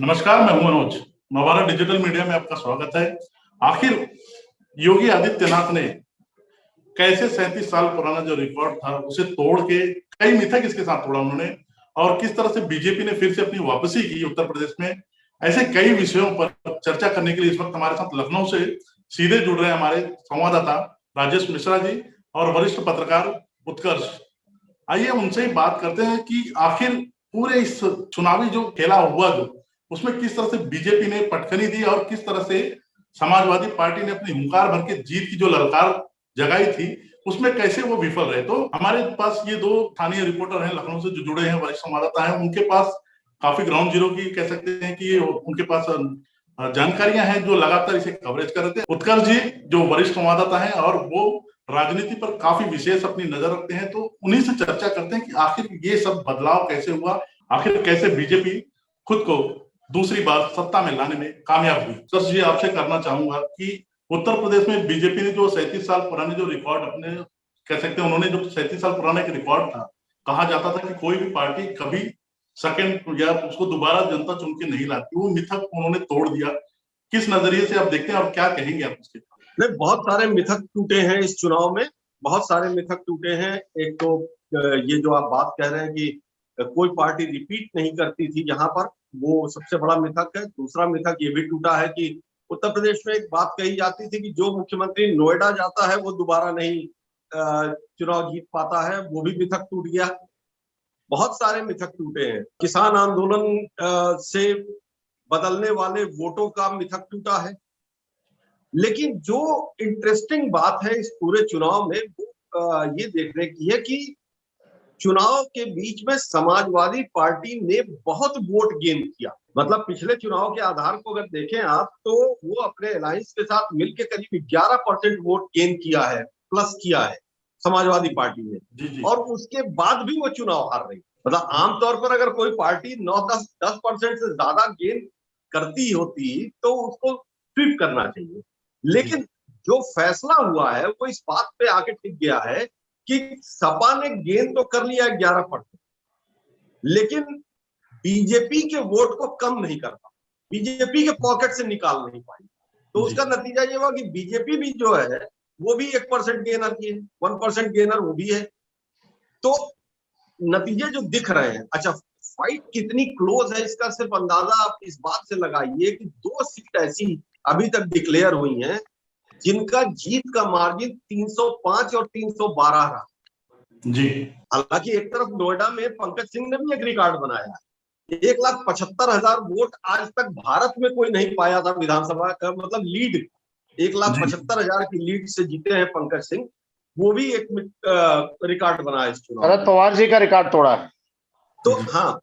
नमस्कार, मैं हूं मनोज। नवारा डिजिटल मीडिया में आपका स्वागत है। आखिर योगी आदित्यनाथ ने कैसे 37 साल पुराना जो रिकॉर्ड था उसे तोड़ के कई मिथक इसके साथ तोड़ा उन्होंने, और किस तरह से बीजेपी ने फिर से अपनी वापसी की उत्तर प्रदेश में। ऐसे कई विषयों पर चर्चा करने के लिए इस वक्त हमारे साथ लखनऊ से सीधे जुड़ रहे हैं हमारे संवाददाता राजेश मिश्रा जी और वरिष्ठ पत्रकार उत्कर्ष। आइए उनसे ही बात करते हैं कि आखिर पूरे इस चुनावी जो खेला हुआ उसमें किस तरह से बीजेपी ने पटखनी दी और किस तरह से समाजवादी पार्टी ने अपनी हुंकार भर के जीत की जो ललकार जगाई थी उसमें कैसे वो विफल रहे। तो हमारे पास ये दो स्थानीय रिपोर्टर हैं लखनऊ से जो जुड़े हैं, वरिष्ठ संवाददाता हैं, उनके पास काफी ग्राउंड जीरो की कह सकते हैं कि उनके पास जानकारियां हैं जो लगातार इसे कवरेज कर रहे थे। उत्कर्ष जी जो वरिष्ठ संवाददाता हैं और वो राजनीति पर काफी विशेष अपनी नजर रखते हैं, तो उन्हीं से चर्चा करते हैं कि आखिर ये सब बदलाव कैसे हुआ, आखिर कैसे बीजेपी खुद को दूसरी बार सत्ता में लाने में कामयाब हुई। सर जी आपसे करना चाहूंगा कि उत्तर प्रदेश में बीजेपी ने जो 37 साल पुराने जो रिकॉर्ड अपने कह सकते हैं, उन्होंने जो 37 साल पुराना एक रिकॉर्ड था, कहा जाता था कि कोई भी पार्टी कभी सेकंड या उसको दोबारा जनता चुन के नहीं लाती, वो मिथक उन्होंने तोड़ दिया। किस नजरिए से आप देखते हैं और क्या कहेंगे आप उसके? नहीं, बहुत सारे मिथक टूटे हैं इस चुनाव में, बहुत सारे मिथक टूटे हैं। एक तो ये जो आप बात कह रहे हैं कि कोई पार्टी रिपीट नहीं करती थी यहाँ पर, वो सबसे बड़ा मिथक है। दूसरा मिथक ये भी टूटा है कि उत्तर प्रदेश में एक बात कही जाती थी कि जो मुख्यमंत्री नोएडा जाता है वो दोबारा नहीं चुनाव जीत पाता है, वो भी मिथक टूट गया। बहुत सारे मिथक टूटे हैं। किसान आंदोलन से बदलने वाले वोटों का मिथक टूटा है। लेकिन जो इंटरेस्टिंग बात है इस पूरे चुनाव में वो ये देखने की है कि चुनाव के बीच में समाजवादी पार्टी ने बहुत वोट गेन किया। मतलब पिछले चुनाव के आधार को अगर देखें आप, तो वो अपने अलायंस के साथ मिलकर करीब 11% वोट गेन किया है, प्लस किया है समाजवादी पार्टी ने। और उसके बाद भी वो चुनाव हार रही। मतलब आमतौर पर अगर कोई पार्टी 9-10% से ज्यादा गेन करती होती तो उसको स्वीप करना चाहिए। लेकिन जो फैसला हुआ है वो इस बात पे आके टिक गया है कि सपा ने गेन तो कर लिया 11%, लेकिन बीजेपी के वोट को कम नहीं कर पाई, बीजेपी के पॉकेट से निकाल नहीं पाई। तो उसका नतीजा ये हुआ कि बीजेपी भी जो है वो भी 1% गेनर की है, 1% गेनर वो भी है। तो नतीजे जो दिख रहे हैं, अच्छा फाइट कितनी क्लोज है इसका सिर्फ अंदाजा आप इस बात से लगाइए कि 2 सीट ऐसी अभी तक डिक्लेयर हुई हैं जिनका जीत का मार्जिन 305 और 312 रहा जी। हालांकि एक तरफ नोएडा में पंकज सिंह ने भी एक रिकॉर्ड बनाया है। 1,75,000 वोट आज तक भारत में कोई नहीं पाया था विधानसभा का, मतलब लीड 1,75,000 की लीड से जीते हैं पंकज सिंह। वो भी एक रिकॉर्ड बना है इस चुनाव। शरद पवार जी का रिकॉर्ड तोड़ा है। तो हाँ,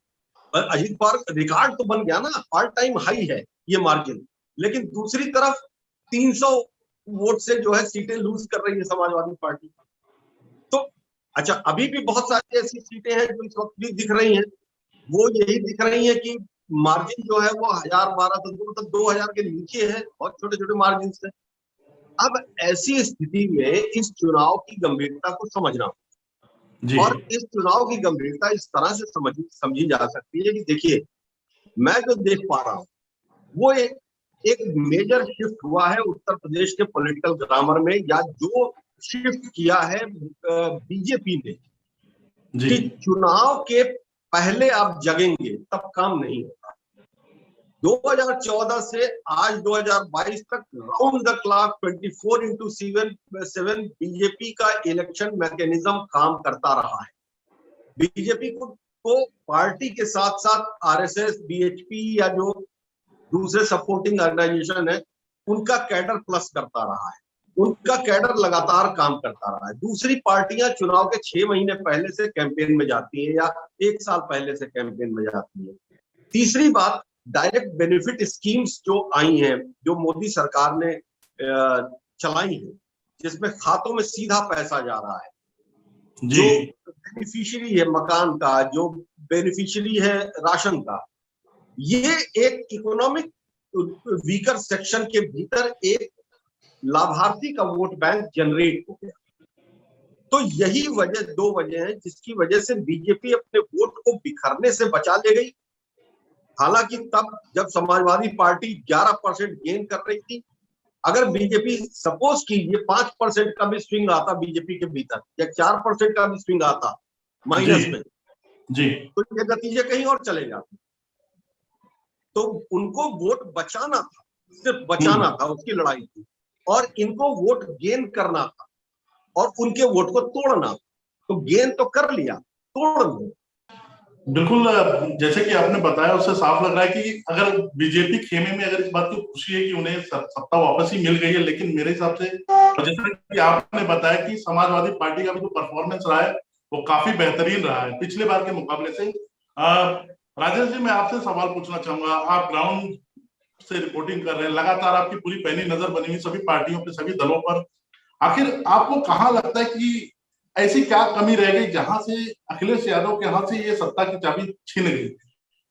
अजीत पवार रिकॉर्ड तो बन गया ना, ऑल टाइम हाई है ये मार्जिन। लेकिन दूसरी तरफ 300 वोट से जो है सीटें लूज कर रही है समाजवादी पार्टी। तो अच्छा, अभी भी बहुत सारी ऐसी सीटें हैं जो इस वक्त भी दिख रही हैं, वो यही दिख रही है कि मार्जिन जो है वो 1,000-1,200 मतलब 2,000 के नीचे है, बहुत छोटे छोटे मार्जिन से। अब ऐसी स्थिति में इस चुनाव की गंभीरता को समझना जी। और इस चुनाव की गंभीरता इस तरह से समझी जा सकती है कि देखिए, मैं जो देख पा रहा हूं वो एक मेजर शिफ्ट हुआ है उत्तर प्रदेश के पॉलिटिकल ग्रामर में, या जो शिफ्ट किया है बीजेपी ने कि चुनाव के पहले आप जगेंगे तब काम नहीं होता। 2014 से आज 2022 तक राउंड द क्लॉक 24/7 बीजेपी का इलेक्शन मैकेनिज्म काम करता रहा है। बीजेपी को पार्टी के साथ साथ आरएसएस, बीएचपी या जो दूसरे सपोर्टिंग ऑर्गेनाइजेशन है उनका कैडर प्लस करता रहा है, उनका कैडर लगातार काम करता रहा है। दूसरी पार्टियां चुनाव के 6 महीने पहले से कैंपेन में जाती हैं या 1 साल पहले से कैंपेन में जाती है। तीसरी बात, डायरेक्ट बेनिफिट स्कीम्स जो आई हैं, जो मोदी सरकार ने चलाई है, जिसमें खातों में सीधा पैसा जा रहा है, जो बेनिफिशियरी है मकान का, जो बेनिफिशियरी है राशन का, ये एक इकोनॉमिक वीकर सेक्शन के भीतर एक लाभार्थी का वोट बैंक जनरेट हो गया। तो यही वजह, 2 वजह है जिसकी वजह से बीजेपी अपने वोट को बिखरने से बचा ले गई हालांकि तब जब समाजवादी पार्टी 11% गेन कर रही थी, अगर बीजेपी सपोज कीजिए 5% का भी स्विंग आता बीजेपी के भीतर या 4% का भी स्विंग आता माइनस जी में, जी तो ये नतीजे कहीं और चले जाते। तो उनको वोट बचाना था, सिर्फ बचाना था, उसकी लड़ाई थी, और इनको वोट गेन करना था और उनके वोट को तोड़ना। तो गेन तो कर लिया, तोड़ दो। बिल्कुल। जैसे कि आपने बताया उससे साफ लग रहा है कि अगर बीजेपी खेमे में अगर इस बात की खुशी है कि उन्हें सत्ता वापस ही मिल गई है, लेकिन मेरे हिसाब से और जैसे कि आपने बताया कि समाजवादी पार्टी का भी जो परफॉर्मेंस रहा है वो काफी बेहतरीन रहा है पिछले बार के मुकाबले से। राजेश जी, मैं आपसे सवाल पूछना चाहूंगा। आप ग्राउंड से रिपोर्टिंग कर रहे हैं, लगातार आपकी पूरी पैनी नजर बनी हुई सभी पार्टियों पे, सभी दलों पर। आखिर आपको कहाँ लगता है कि ऐसी क्या कमी रह गई जहां से अखिलेश यादव के हाथ से ये सत्ता की चाबी छीन गई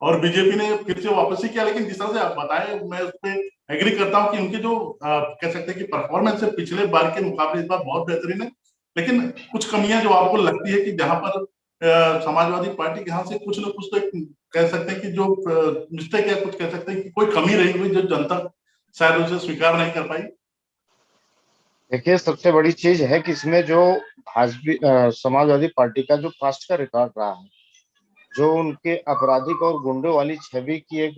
और बीजेपी ने फिर से वापस ही किया? लेकिन जिस तरह से आप बताए, मैं उस पर एग्री करता हूं कि उनके जो कह सकते हैं कि परफॉर्मेंस है पिछले बार के मुकाबले इस बार बहुत बेहतरीन है। लेकिन कुछ कमियां जो आपको लगती है कि जहां पर समाजवादी पार्टी के हाथ से कुछ ना कुछ तो कह सकते हैं कि जो मिस्टेक है, कुछ कह सकते हैं कि कोई कमी रही हुई जो जनता शायद उसे स्वीकार नहीं कर पाई। देखिए, सबसे बड़ी चीज है कि इसमें जो समाजवादी पार्टी का जो पास्ट का रिकॉर्ड रहा है, जो उनके आपराधिक और गुंडों वाली छवि की एक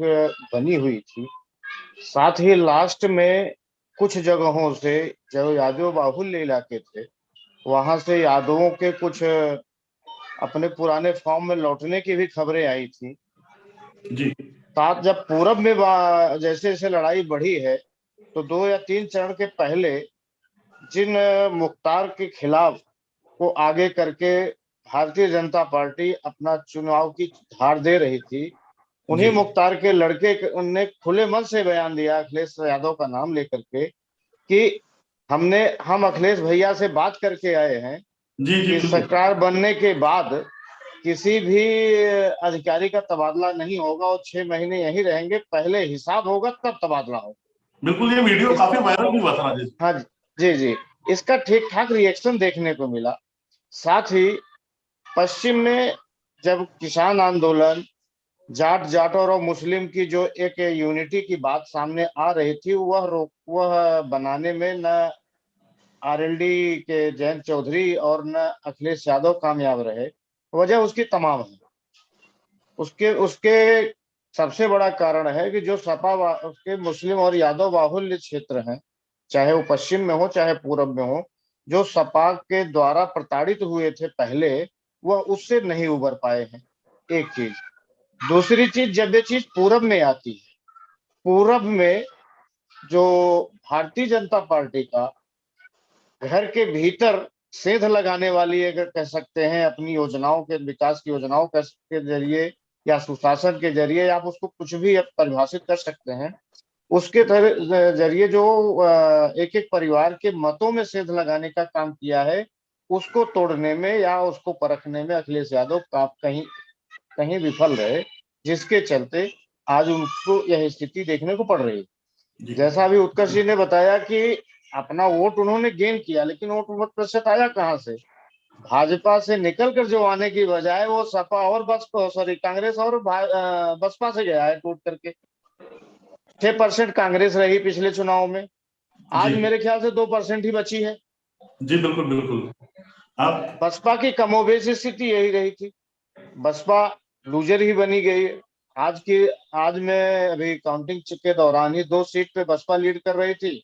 बनी हुई थी, साथ ही लास्ट में कुछ जगहों से जो यादव बाहुल्य इलाके थे वहां से यादवों के कुछ अपने पुराने फॉर्म में लौटने की भी खबरें आई थी। जी साथ जब पूरब में जैसे जैसे लड़ाई बढ़ी है, तो 2 या 3 चरण के पहले जिन मुख्तार के खिलाफ को आगे करके भारतीय जनता पार्टी अपना चुनाव की हार दे रही थी, जी उन्हीं मुख्तार के लड़के उनने खुले मन से बयान दिया अखिलेश यादव का नाम लेकर के कि हम अखिलेश भैया से बात करके आए हैं जी जी कि बिल्कुल सरकार बनने के बाद किसी भी अधिकारी का तबादला नहीं होगा और 6 महीने यहीं रहेंगे, पहले हिसाब होगा तब तबादला होगा। बिल्कुल। ये वीडियो इस काफी वायरल भी हुआ था राजेश। हाँ जी जी, इसका ठीक ठाक रिएक्शन देखने को मिला। साथ ही पश्चिम में जब किसान आंदोलन, जाट जाटों और मुस्लिम की जो एक यूनिटी की बात सामने आ रही थी, वह बनाने में न आरएलडी के जयंत चौधरी और न अखिलेश यादव कामयाब रहे। वजह उसकी तमाम है। उसके उसके सबसे बड़ा कारण है कि जो उसके मुस्लिम और यादव बाहुल्य क्षेत्र हैं, चाहे वो पश्चिम में हो चाहे पूरब में हो, जो सपा के द्वारा प्रताड़ित हुए थे पहले, वह उससे नहीं उबर पाए हैं। एक चीज। दूसरी चीज, जब ये चीज पूरब में आती है, पूरब में जो भारतीय जनता पार्टी का घर के भीतर सेंध लगाने वाली, अगर कह सकते हैं, अपनी योजनाओं के विकास की योजनाओं के जरिए या सुशासन के जरिए, आप उसको कुछ भी अब परिभाषित कर सकते हैं, उसके जरिए जो एक एक परिवार के मतों में सेंध लगाने का काम किया है, उसको तोड़ने में या उसको परखने में अखिलेश यादव का कहीं कहीं विफल रहे, जिसके चलते आज उनको यह स्थिति देखने को पड़ रही है। जी जैसा अभी उत्कर्ष जी ने बताया कि अपना वोट उन्होंने गेन किया, लेकिन वोट मत प्रतिशत आया कहां से? भाजपा से निकल कर जो आने की बजाय वो सपा और बसपा, सॉरी, कांग्रेस और बसपा से गया है टूट करके। 6% कांग्रेस रही पिछले चुनाव में, जी आज मेरे ख्याल से 2% ही बची है। जी बिल्कुल बिल्कुल। आप बसपा की कमोबेश स्थिति यही रही थी, बसपा लूजर ही बनी गई। आज की आज मैं अभी काउंटिंग के दौरान ही 2 सीट पे बसपा लीड कर रही थी,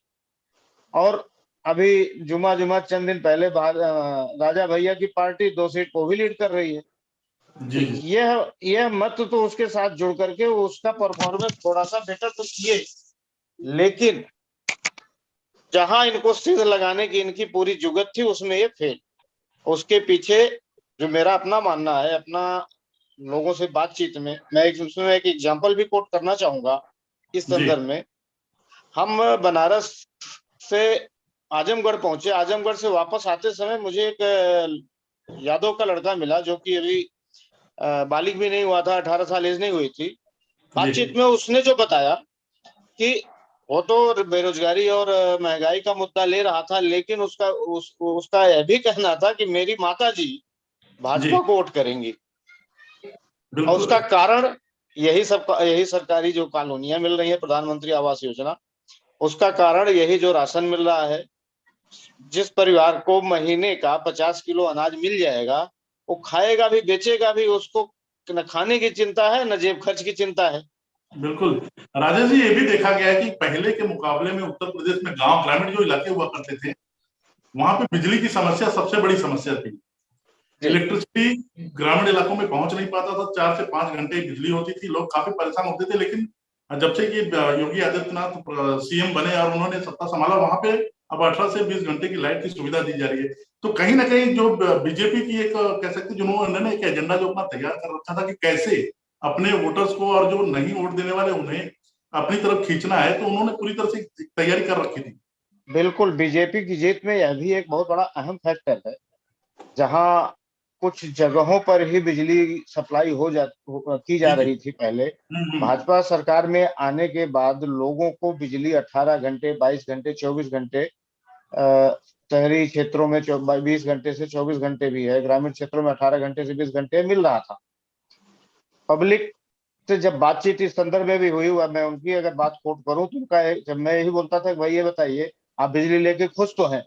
और अभी जुमा जुमा चंद दिन पहले राजा भैया की पार्टी 2 सीट को भी लीड कर रही है। तो जी यह मत तो उसके साथ जुड़ करके उसका परफॉर्मेंस थोड़ा सा बेटर तो किए, लेकिन जहां इनको सिंध लगाने की इनकी पूरी जुगत थी उसमें ये फेल। उसके पीछे जो मेरा अपना मानना है, अपना लोगों से बातचीत में मैं उसमें एक एग्जांपल भी कोट करना चाहूंगा इस जी संदर्भ में। हम बनारस से आजमगढ़ पहुंचे, आजमगढ़ से वापस आते समय मुझे एक यादव का लड़का मिला जो कि अभी बालिग भी नहीं हुआ था, 18 साल एज नहीं हुई थी। जी बातचीत में उसने जो बताया कि वो तो बेरोजगारी और महंगाई का मुद्दा ले रहा था, लेकिन उसका यह भी कहना था कि मेरी माता जी जी भाजपा को वोट करेंगी। और बिल्कुल। उसका कारण यही सरकारी जो कॉलोनियां मिल रही है प्रधानमंत्री आवास योजना, उसका कारण यही जो राशन मिल रहा है। जिस परिवार को महीने का 50 किलो अनाज मिल जाएगा, वो खाएगा भी, बेचेगा भी, उसको न खाने की चिंता है न जेब खर्च की चिंता है। बिल्कुल। राजेश जी, ये भी देखा गया है कि पहले के मुकाबले में उत्तर प्रदेश में गांव ग्रामीण जो इलाके हुआ करते थे, वहां पे बिजली की समस्या सबसे बड़ी समस्या थी। इलेक्ट्रिसिटी ग्रामीण इलाकों में पहुंच नहीं पाता था, 4 से 5 घंटे बिजली होती थी, लोग काफी परेशान होते थे। लेकिन जब से कि योगी आदित्यनाथ सीएम बने और उन्होंने सत्ता संभाला, वहां पे अब 18 से 20 घंटे की लाइट की सुविधा दी जा रही है। तो कहीं ना कहीं जो बीजेपी की एक कह सकते जिन्होंने एक एजेंडा जो अपना तैयार कर रखा था कि कैसे अपने वोटर्स को और जो नहीं वोट देने वाले उन्हें अपनी तरफ खींचना है, तो उन्होंने पूरी तरह से तैयारी कर रखी थी। बिल्कुल, बीजेपी की जीत में यह भी एक बहुत बड़ा अहम फैक्टर है। जहां कुछ जगहों पर ही बिजली सप्लाई की जा रही थी पहले, भाजपा सरकार में आने के बाद लोगों को बिजली 18 घंटे, 22 घंटे, 24 घंटे, शहरी क्षेत्रों में 20 घंटे से 24 घंटे भी है, ग्रामीण क्षेत्रों में 18 घंटे से 20 घंटे मिल रहा था। पब्लिक से जब बातचीत इस संदर्भ में भी हुई, हुआ मैं उनकी अगर बात कोट करूं तो उनका जब मैं यही बोलता था कि भाई ये बताइए, आप बिजली लेके खुश तो हैं,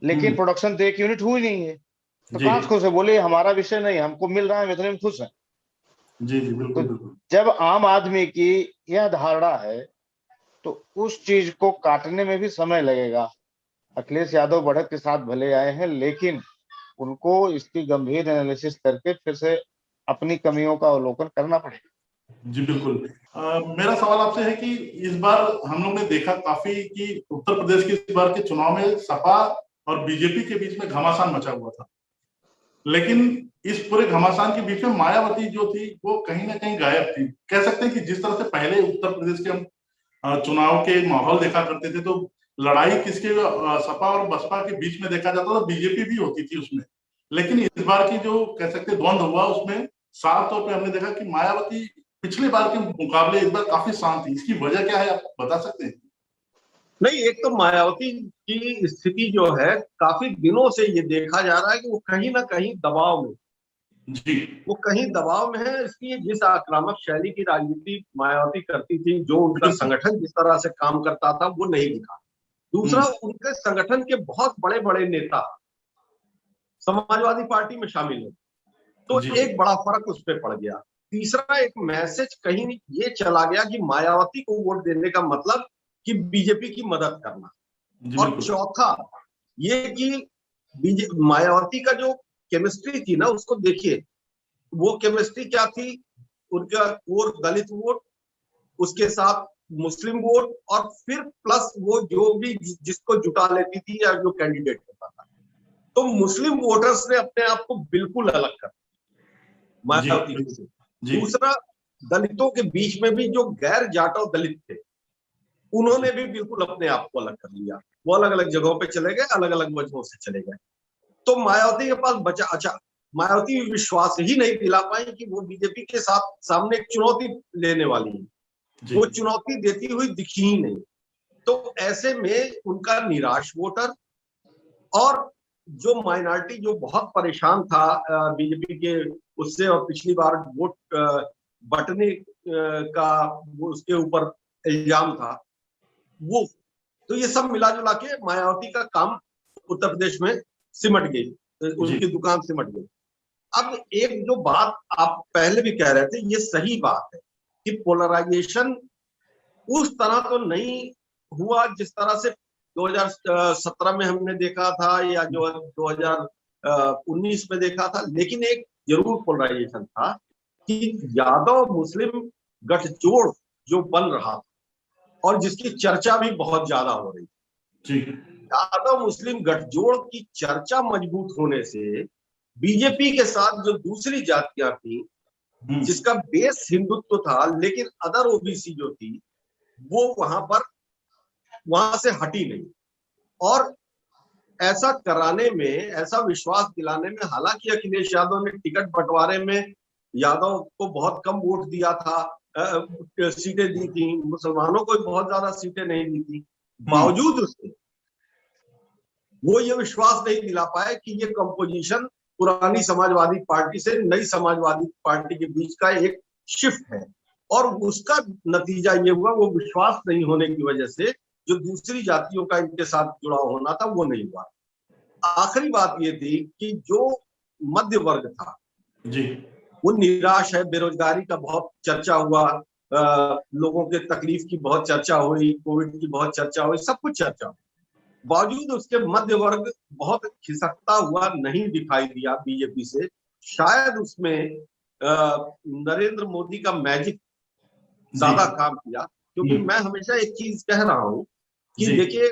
लेकिन प्रोडक्शन तो 1 यूनिट हुई नहीं है, तो कहाँ खुश है? बोले हमारा विषय नहीं, हमको मिल रहा है, इतने में खुश है। जी जी, बिल्कुल तो बिल्कुल। जब आम आदमी की यह धारणा है, तो उस चीज को काटने में भी समय लगेगा। अखिलेश यादव बढ़त के साथ भले आए हैं, लेकिन उनको इसकी गंभीर एनालिसिस करके फिर से अपनी कमियों का अवलोकन करना पड़ेगा। जी बिल्कुल। मेरा सवाल आपसे है कि इस बार हम लोग ने देखा काफी कि उत्तर प्रदेश के इस बार के चुनाव में सपा और बीजेपी के बीच में घमासान मचा हुआ था, लेकिन इस पूरे घमासान के बीच में मायावती जो थी वो कहीं ना कहीं गायब थी। कह सकते हैं कि जिस तरह से पहले उत्तर प्रदेश के हम चुनाव के माहौल देखा करते थे, तो लड़ाई किसके सपा और बसपा के बीच में देखा जाता था, बीजेपी भी होती थी उसमें। लेकिन इस बार की जो कह सकते द्वंद हुआ, उसमें साफ तौर पे हमने देखा कि मायावती पिछले बार के मुकाबले इस बार काफी शांत थी। इसकी वजह क्या है, आप बता सकते हैं? नहीं, एक तो मायावती की स्थिति जो है, काफी दिनों से ये देखा जा रहा है कि वो कहीं ना कहीं दबाव में, जी, वो कहीं दबाव में है। इसलिए जिस आक्रामक शैली की राजनीति मायावती करती थी, जो उनका संगठन जिस तरह से काम करता था, वो नहीं दिखा। दूसरा, उनके संगठन के बहुत बड़े बड़े नेता समाजवादी पार्टी में शामिल है, तो एक बड़ा फर्क उस पर पड़ गया। तीसरा, एक मैसेज कहीं ये चला गया कि मायावती को वोट देने का मतलब कि बीजेपी की मदद करना। और चौथा ये कि मायावती का जो केमिस्ट्री थी ना, उसको देखिए, वो केमिस्ट्री क्या थी? उनका कोर दलित वोट, उसके साथ मुस्लिम वोट, और फिर प्लस वो जो भी जिसको जुटा लेती थी या जो कैंडिडेट होता था, तो मुस्लिम वोटर्स ने अपने आप को बिल्कुल अलग कर मायावती से। दूसरा, दलितों के बीच में भी जो गैर जाटव दलित थे, उन्होंने भी बिल्कुल अपने आप को अलग कर लिया। वो अलग अलग जगहों पे चले गए, अलग अलग वजहों से चले गए। तो मायावती के पास बचा, अच्छा, मायावती विश्वास ही नहीं दिला पाई कि वो बीजेपी के साथ सामने एक चुनौती लेने वाली है। वो चुनौती देती हुई दिखी ही नहीं। तो ऐसे में उनका निराश वोटर और जो माइनॉरिटी जो बहुत परेशान था बीजेपी के उससे, और पिछली बार वोट बंटने का वो उसके ऊपर इल्जाम था, वो तो ये सब मिला जुला के मायावती का काम उत्तर प्रदेश में सिमट गई, उनकी दुकान सिमट गई। अब एक जो बात आप पहले भी कह रहे थे, ये सही बात है कि पोलराइजेशन उस तरह तो नहीं हुआ जिस तरह से 2017 में हमने देखा था या जो 2019 में देखा था, लेकिन एक जरूर पोलराइजेशन था कि यादव मुस्लिम गठजोड़ जो बन रहा था और जिसकी चर्चा भी बहुत ज्यादा हो रही थी, यादव मुस्लिम गठजोड़ की चर्चा मजबूत होने से बीजेपी के साथ जो दूसरी जातियां थी, जिसका बेस हिंदुत्व था, लेकिन अदर ओबीसी जो थी वो वहां से हटी नहीं। और ऐसा कराने में, ऐसा विश्वास दिलाने में, हालांकि अखिलेश यादव ने टिकट बंटवारे में यादव को बहुत कम वोट दिया था, सीटें दी थी, मुसलमानों को बहुत ज्यादा सीटें नहीं दी थी, बावजूद उसके वो ये विश्वास नहीं दिला पाए कि ये कंपोजिशन पुरानी समाजवादी पार्टी से नई समाजवादी पार्टी के बीच का एक शिफ्ट है। और उसका नतीजा ये हुआ, वो विश्वास नहीं होने की वजह से जो दूसरी जातियों का इनके साथ जुड़ाव होना था वो नहीं हुआ। आखिरी बात ये थी कि जो मध्य वर्ग था जी वो निराश है, बेरोजगारी का बहुत चर्चा हुआ, लोगों के तकलीफ की बहुत चर्चा हुई, कोविड की बहुत चर्चा हुई, सब कुछ चर्चा हुई। बावजूद उसके मध्य वर्ग बहुत खिसकता हुआ नहीं दिखाई दिया बीजेपी से। शायद उसमें नरेंद्र मोदी का मैजिक जी ज्यादा काम किया, क्योंकि मैं हमेशा एक चीज कह रहा हूं कि जी देखिए,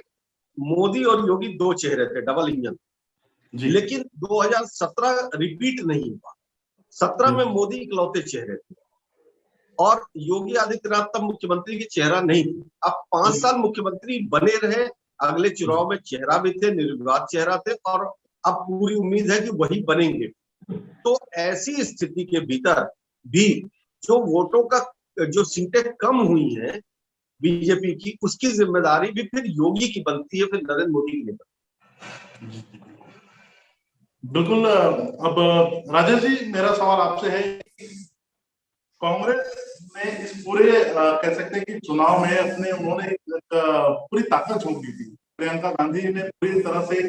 मोदी और योगी दो चेहरे थे, डबल इंजन। जी लेकिन 2017 रिपीट नहीं हुआ। 17 में मोदी इकलौते चेहरे थे और योगी आदित्यनाथ तब मुख्यमंत्री की चेहरा नहीं थी। अब 5 साल मुख्यमंत्री बने रहे, अगले चुनाव में चेहरा भी थे, निर्विवाद चेहरा थे, और अब पूरी उम्मीद है कि वही बनेंगे। तो ऐसी स्थिति के भीतर भी जो वोटों का, जो सीटें कम हुई हैं बीजेपी की, उसकी जिम्मेदारी भी फिर योगी की बनती है, फिर नरेंद्र मोदी की नहीं बनती। बिल्कुल। अब राजेश जी, मेरा सवाल आपसे है, कांग्रेस ने इस पूरे कह सकते हैं कि चुनाव में अपने उन्होंने पूरी ताकत झोंक दी थी। प्रियंका गांधी ने पूरी तरह से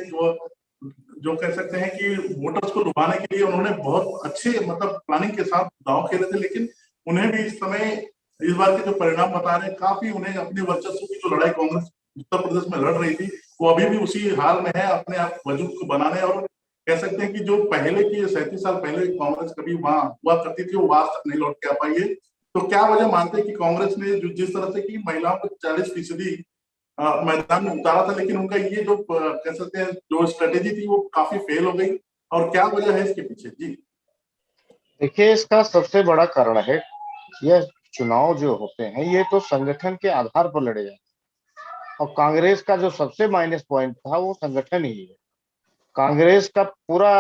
जो कह सकते हैं कि वोटर्स को लुभाने के लिए उन्होंने बहुत अच्छे मतलब प्लानिंग के साथ दांव खेले थे, लेकिन उन्हें भी इस समय इस बार के जो परिणाम बता रहे हैं, काफी उन्हें अपने वर्चस्व की जो लड़ाई कांग्रेस उत्तर प्रदेश में लड़ रही थी वो अभी भी उसी हाल में है, अपने आप वजूद को बनाने। और कह सकते हैं कि जो पहले की 37 साल पहले कांग्रेस कभी वहां हुआ करती थी वो आज तक नहीं लौट के आ पाई है। तो क्या वजह मानते हैं कि कांग्रेस ने जो जिस तरह से की महिलाओं को 40% मैदान में उतारा था, लेकिन उनका ये जो कह सकते हैं जो स्ट्रेटेजी थी वो काफी फेल हो गई, और क्या वजह है इसके पीछे? जी देखिए, इसका सबसे बड़ा कारण है, यह चुनाव जो होते हैं ये तो संगठन के आधार पर लड़े जाते हैं, और कांग्रेस का जो सबसे माइनस पॉइंट था वो संगठन ही है। कांग्रेस का पूरा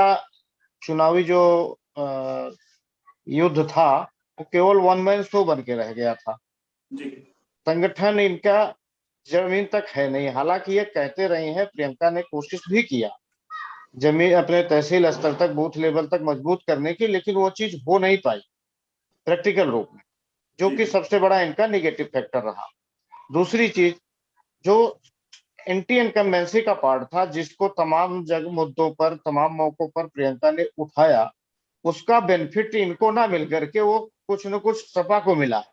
चुनावी जो युद्ध था वो केवल वन मैन शो बन के रह गया था। जी संगठन इनका जमीन तक है नहीं। हालांकि ये कहते रहे हैं, प्रियंका ने कोशिश भी किया जमीन अपने तहसील स्तर तक, बूथ लेवल तक मजबूत करने की, लेकिन वो चीज हो नहीं पाई प्रैक्टिकल रूप में, जो कि जी सबसे बड़ा इनका निगेटिव फैक्टर रहा। दूसरी चीज, जो एंटी इनकम्बेंसी का पार्ट था, जिसको तमाम जगह मुद्दों पर, तमाम मौकों पर प्रियंका ने उठाया, उसका बेनिफिट इनको ना मिल करके वो कुछ न कुछ सपा को मिला।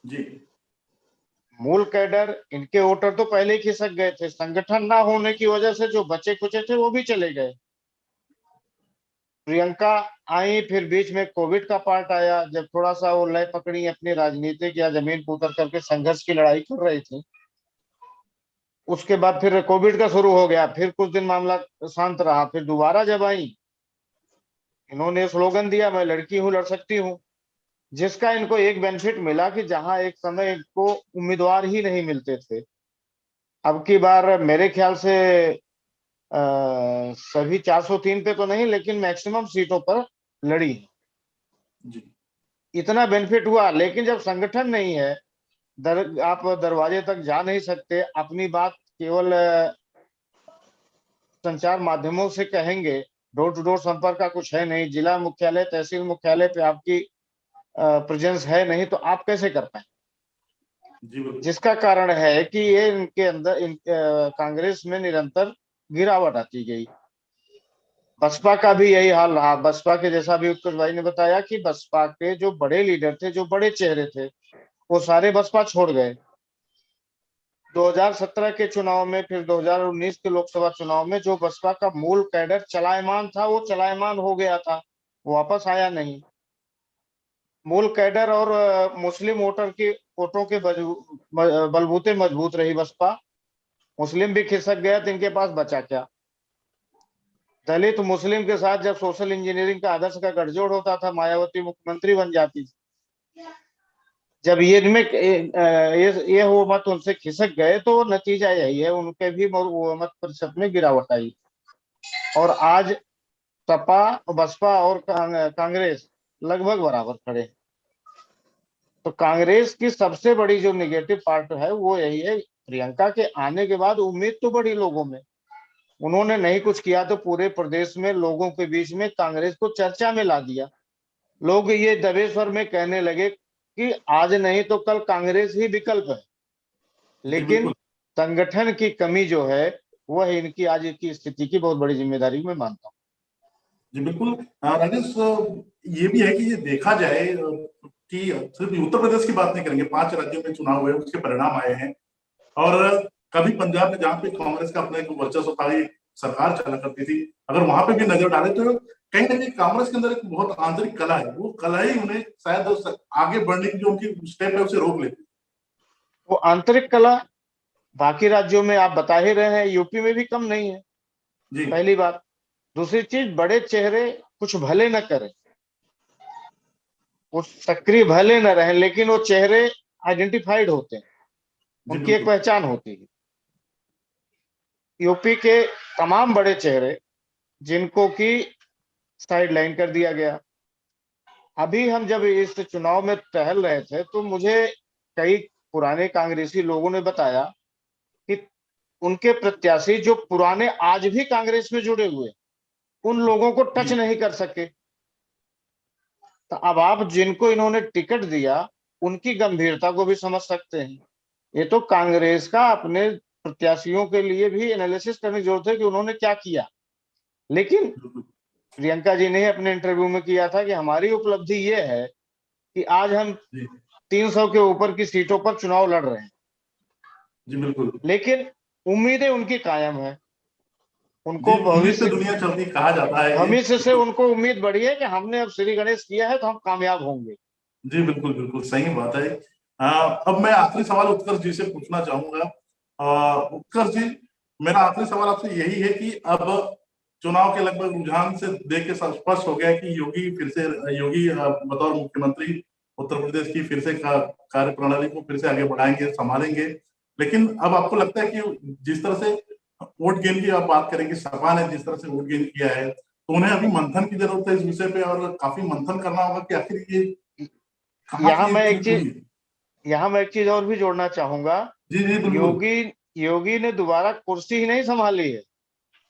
जी मूल कैडर, इनके वोटर तो पहले ही खिसक गए थे, संगठन ना होने की वजह से जो बचे कुचे थे वो भी चले गए। प्रियंका आई, फिर बीच में कोविड का पार्ट आया, जब थोड़ा सा वो लय पकड़ी अपनी राजनीतिक या जमीन पर उतर करके संघर्ष की लड़ाई कर रही थी। उसके बाद फिर कोविड का शुरू हो गया, फिर कुछ दिन मामला शांत रहा, फिर दोबारा जब आई, इन्होंने स्लोगन दिया, मैं लड़की हूं, लड़ सकती हूँ, जिसका इनको एक बेनिफिट मिला कि जहां एक समय इनको उम्मीदवार ही नहीं मिलते थे, अब की बार मेरे ख्याल से सभी 403 पे तो नहीं, लेकिन मैक्सिमम सीटों पर लड़ी। जी इतना बेनिफिट हुआ, लेकिन जब संगठन नहीं है, आप दरवाजे तक जा नहीं सकते, अपनी बात केवल संचार माध्यमों से कहेंगे, डोर टू डोर संपर्क का कुछ है नहीं, जिला मुख्यालय तहसील मुख्यालय पे आपकी प्रेजेंस है नहीं, तो आप कैसे कर पाए? जी बिल्कुल। जिसका कारण है कि ये इनके अंदर कांग्रेस में निरंतर गिरावट आती गई। बसपा का भी यही हाल रहा। बसपा के, जैसा भी उत्कर्ष भाई ने बताया, कि बसपा के जो बड़े लीडर थे, जो बड़े चेहरे थे, वो सारे बसपा छोड़ गए। 2017 के चुनाव में, फिर 2019 के लोकसभा चुनाव में जो बसपा का मूल कैडर चलायमान था वो चलायमान हो गया था, वापस आया नहीं। मूल कैडर और मुस्लिम वोटर की वोटों के बलबूते मजबूत रही बसपा, मुस्लिम भी खिसक गया तो इनके पास बचा क्या? दलित मुस्लिम के साथ जब सोशल इंजीनियरिंग का आदर्श का गठजोड़ होता था, मायावती मुख्यमंत्री बन जाती थी। जब ये इनमें ये वो मत उनसे खिसक गए, तो नतीजा यही है, उनके भी वो मत प्रतिशत में गिरावट आई, और आज सपा, बसपा और कांग्रेस लगभग बराबर खड़े। तो कांग्रेस की सबसे बड़ी जो निगेटिव पार्ट है वो यही है। प्रियंका के आने के बाद उम्मीद तो बढ़ी लोगों में, उन्होंने नहीं कुछ किया तो पूरे प्रदेश में लोगों के बीच में कांग्रेस को चर्चा में ला दिया। लोग ये दबे स्वर में कहने लगे, कि आज नहीं तो कल कांग्रेस ही विकल्प है, लेकिन बिल्कुल। संगठन की कमी जो है वह इनकी आज की स्थिति की बहुत बड़ी जिम्मेदारी मैं मानता हूँ। जी बिल्कुल। राजेश, ये भी है कि ये देखा जाए कि सिर्फ उत्तर प्रदेश की बात नहीं करेंगे, 5 राज्यों में चुनाव हुए, उसके परिणाम आए हैं। और कभी पंजाब में जहाँ पे कांग्रेस का अपना एक वर्चस्व था, एक सरकार चला करती थी, अगर वहां पे भी नजर डाले तो कहीं ना कहीं कांग्रेस के अंदर एक बहुत आंतरिक कला है, वो कला ही उन्हें शायद आगे बढ़ने की जो उनकी स्टेप है उसे रोक लेती वो आंतरिक कला बाकी राज्यों में आप बता ही रहे हैं, यूपी में भी कम नहीं है, है। जी पहली बात। दूसरी चीज, बड़े चेहरे कुछ भले न करें, वो सक्रिय भले न रहे, लेकिन वो चेहरे आइडेंटिफाइड होते हैं, जी उनकी एक बिल्कुल। पहचान होती है। यूपी के तमाम बड़े चेहरे जिनको कि साइडलाइन कर दिया गया। अभी हम जब इस चुनाव में टहल रहे थे तो मुझे कई पुराने कांग्रेसी लोगों ने बताया कि उनके प्रत्याशी जो पुराने आज भी कांग्रेस में जुड़े हुए, उन लोगों को टच जी नहीं कर सके। तो अब आप जिनको इन्होंने टिकट दिया उनकी गंभीरता को भी समझ सकते हैं। ये तो कांग्रेस का अपने प्रत्याशियों के लिए भी एनालिसिस करने की जरूरत है कि उन्होंने क्या किया। लेकिन बिल्कुल। प्रियंका जी ने अपने इंटरव्यू में किया था कि हमारी उपलब्धि ये है कि आज हम जी 300 के ऊपर की सीटों पर चुनाव लड़ रहे हैं, जी बिल्कुल। लेकिन उम्मीदें उनकी कायम है। जी, उनको उम्मीद से भविष्य दुनिया चलती कहा जाता है ये। भविष्य से उनको उम्मीद बढ़ी है कि हमने अब श्री गणेश किया है तो हम कामयाब होंगे। जी बिल्कुल बिल्कुल सही बात है। अब मैं आखिरी सवाल उत्कर्ष जी से पूछना चाहूंगा। उत्कर्ष जी, मेरा आखिरी सवाल आपसे यही है कि अब चुनाव के लगभग रुझान से देख के स्पष्ट हो गया कि योगी बतौर मुख्यमंत्री उत्तर प्रदेश की फिर से कार्य प्रणाली को फिर से आगे बढ़ाएंगे, संभालेंगे। लेकिन अब आपको लगता है कि जिस तरह से वोट गेन की आप बात करेंगे, सपा ने जिस तरह से वोट गेन किया है, तो उन्हें अभी मंथन की जरूरत है इस विषय पे, और काफी मंथन करना होगा कि आखिर ये कहाँ यहाँ से मैं एक चूक चीज हुई। यहाँ मैं एक चीज और भी जोड़ना चाहूंगा। जी जी बिल्कुल। योगी योगी ने दोबारा कुर्सी ही नहीं संभाली है, जी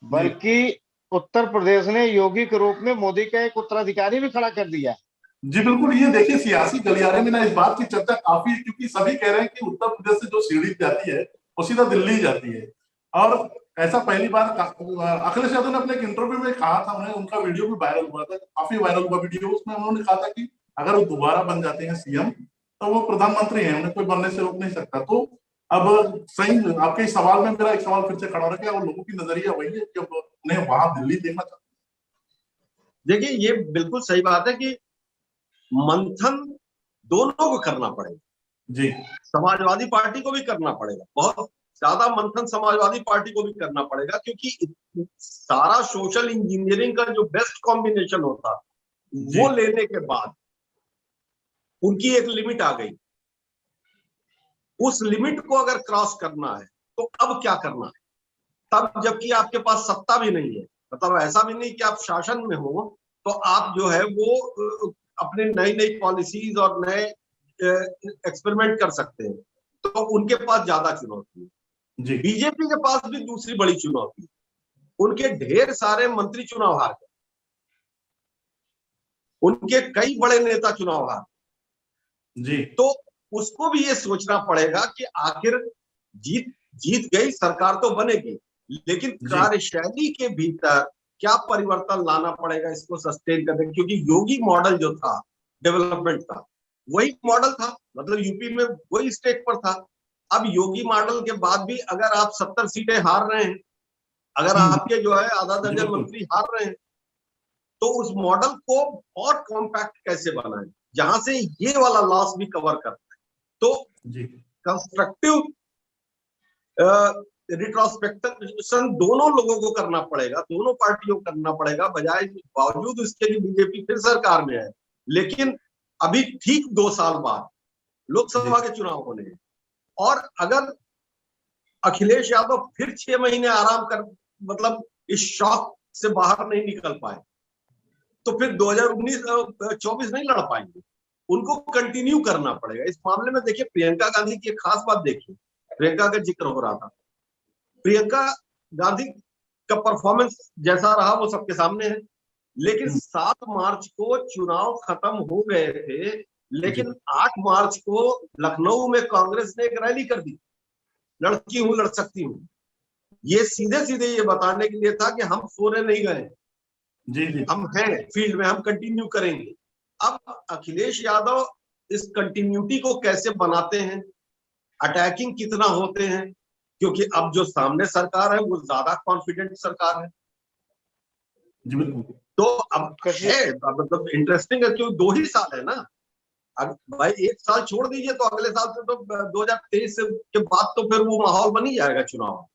बल्कि उत्तर प्रदेश ने योगी के रूप में मोदी का एक उत्तराधिकारी भी खड़ा कर दिया है। जी बिल्कुल। ये देखिए, सियासी गलियारे में ना इस बात की चर्चा काफी है, क्योंकि सभी कह रहे हैं कि उत्तर प्रदेश से जो सीढ़ी जाती है वो सीधा दिल्ली जाती है। और ऐसा पहली बार अखिलेश यादव ने अपने एक इंटरव्यू में कहा था, उन्हें उनका वीडियो भी वायरल हुआ था, काफी वायरल हुआ वीडियो। उसमें उन्होंने कहा था कि अगर वो दोबारा बन जाते हैं सीएम तो वो प्रधानमंत्री हैं, उन्हें कोई बनने से रोक नहीं सकता। तो अब सही आपके इस सवाल में मेरा एक सवाल फिर से खड़ा हो रहा है कि अब लोगों की नजरिया वही है कि अब उन्हें वहां दिल्ली देखना चाहते देखिए, ये बिल्कुल सही बात है कि मंथन दोनों को करना पड़ेगा। हैं। जी समाजवादी पार्टी को भी करना पड़ेगा, बहुत ज्यादा मंथन समाजवादी पार्टी को भी करना पड़ेगा, क्योंकि सारा सोशल इंजीनियरिंग का जो बेस्ट कॉम्बिनेशन होता जी वो लेने के बाद उनकी एक लिमिट आ गई। उस लिमिट को अगर क्रॉस करना है तो अब क्या करना है, तब जबकि आपके पास सत्ता भी नहीं है, मतलब ऐसा भी नहीं कि आप शासन में हो, तो आप जो है वो अपने नई नई पॉलिसीज और नए एक्सपेरिमेंट कर सकते हैं। तो उनके पास ज्यादा चुनौती है। जी बीजेपी के पास भी दूसरी बड़ी चुनौती है, उनके ढेर सारे मंत्री चुनाव हार गए, उनके कई बड़े नेता चुनाव हार। जी तो उसको भी ये सोचना पड़ेगा कि आखिर जीत जीत गई सरकार तो बनेगी, लेकिन जी कार्यशैली के भीतर क्या परिवर्तन लाना पड़ेगा इसको सस्टेन करने, क्योंकि योगी मॉडल जो था डेवलपमेंट का वही मॉडल था, मतलब यूपी में वही स्टेट पर था। अब योगी मॉडल के बाद भी अगर आप 70 सीटें हार रहे हैं, अगर हम्म, आपके जो है आधा जी दर्जन बिल्कुल। मंत्री हार रहे हैं, तो उस मॉडल को और कॉम्पैक्ट कैसे बनाएं जहां से ये वाला लॉस भी कवर कर। तो जी कंस्ट्रक्टिव रिट्रोस्पेक्शन दोनों लोगों को करना पड़ेगा, दोनों पार्टियों को करना पड़ेगा, बजाय बावजूद इसके कि बीजेपी फिर सरकार में है। लेकिन अभी ठीक 2 साल बाद जी लोकसभा के चुनाव होने हैं, और अगर अखिलेश यादव फिर 6 महीने आराम कर, मतलब इस शॉक से बाहर नहीं निकल पाए, तो फिर 2024 नहीं लड़ पाएंगे। उनको कंटिन्यू करना पड़ेगा इस मामले में। देखिए, प्रियंका गांधी की एक खास बात देखिए, प्रियंका का जिक्र हो रहा था, प्रियंका गांधी का परफॉर्मेंस जैसा रहा वो सबके सामने है। लेकिन 7 मार्च को चुनाव खत्म हो गए थे, लेकिन 8 मार्च को लखनऊ में कांग्रेस ने एक रैली कर दी, लड़की हूं लड़ सकती हूं। ये सीधे सीधे ये बताने के लिए था कि हम सोने नहीं गए, जी जी हम हैं फील्ड में, हम कंटिन्यू करेंगे। अब अखिलेश यादव इस कंटिन्यूटी को कैसे बनाते हैं, अटैकिंग कितना होते हैं, क्योंकि अब जो सामने सरकार है वो ज्यादा कॉन्फिडेंट सरकार है। जी बिल्कुल। तो अब है मतलब इंटरेस्टिंग है, क्यों 2 ही साल है ना। अब भाई 1 साल छोड़ दीजिए तो अगले साल से तो 2023 के बाद तो फिर वो माहौल बन ही जाएगा चुनाव।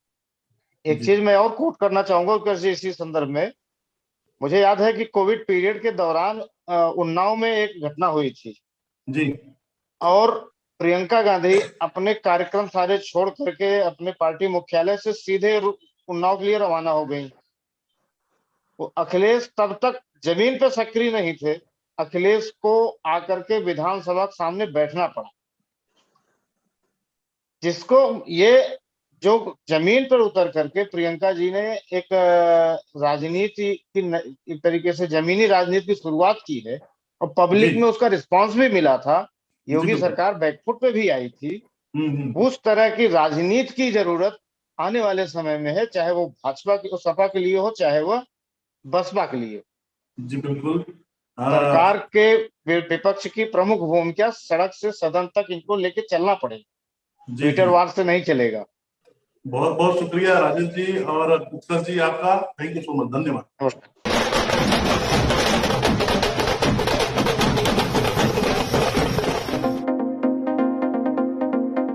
एक चीज मैं और कोट करना चाहूंगा कृषि इसी संदर्भ में। मुझे याद है कि कोविड पीरियड के दौरान उन्नाव में एक घटना हुई थी जी और प्रियंका गांधी अपने कार्यक्रम सारे छोड़ करके अपने पार्टी मुख्यालय से सीधे उन्नाव के लिए रवाना हो गई। वो अखिलेश तब तक जमीन पे सक्रिय नहीं थे, अखिलेश को आकर के विधानसभा के सामने बैठना पड़ा, जिसको ये जो जमीन पर उतर करके प्रियंका जी ने एक राजनीति की एक तरीके से जमीनी राजनीति की शुरुआत की है और पब्लिक जी में उसका रिस्पांस भी मिला था। जी योगी बिल्कुल। सरकार बैकफुट पे भी आई थी। हम्म। उस तरह की राजनीति की जरूरत आने वाले समय में है, चाहे वो भाजपा की सपा के लिए हो, चाहे वह बसपा के लिए। जी बिल्कुल। सरकार के विपक्ष की प्रमुख भूमिका सड़क से सदन तक इनको लेके चलना पड़ेगा, जी ट्विटर जी वार से नहीं चलेगा। बहुत बहुत शुक्रिया राजेश जी और उत्कर्ष जी आपका। थैंक यू सो मच, धन्यवाद। नमस्कार।